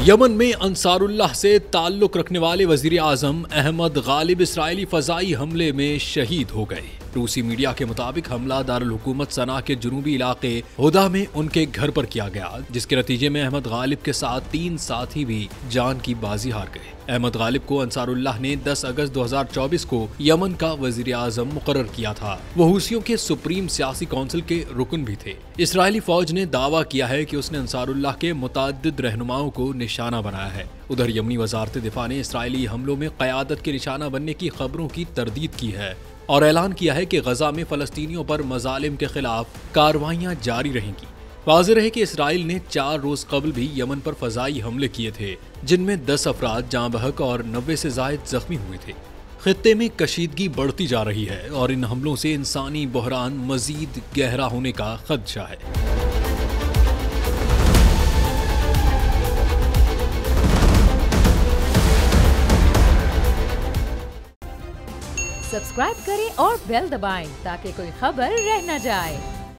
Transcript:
Yemen में Ansarullah से ताल्लुक रखने वाले वजीर आजम अहमद गालिब इसराइली फजाई हमले में शहीद हो गए। रूसी मीडिया के मुताबिक हमला दारुल हुकूमत सना के जुनूबी इलाके हुदा में उनके घर पर किया गया, जिसके नतीजे में अहमद गालिब के साथ 3 साथी भी जान की बाजी हार गए। अहमद गालिब को अंसारुल्लाह ने 10 अगस्त 2024 को यमन का वजीर आजम मुकर्रर किया था। वो हुसियों के सुप्रीम सियासी काउंसिल के रुकन भी थे। इसराइली फौज ने दावा किया है कि उसने अंसारुल्लाह के मुताद्दिद रहनुमाओं को निशाना बनाया है। उधर यमनी वजारत दिफा ने इसराइली हमलों में क़यादत के निशाना बनने की खबरों की तरदीद की है और ऐलान किया है कि गजा में फलस्तीनियों पर मजालिम के खिलाफ कार्रवाइयां जारी रहेंगी। वाज़ेह है कि इसराइल ने 4 रोज कबल भी यमन पर फजाई हमले किए थे, जिनमें 10 अफराद जाँ बहक और 90 से जायद जख्मी हुए थे। खित्ते में कशीदगी बढ़ती जा रही है और इन हमलों से इंसानी बहरान मजीद गहरा होने का खदशा है। सब्सक्राइब करें और बेल दबाएं ताकि कोई खबर रह न जाए।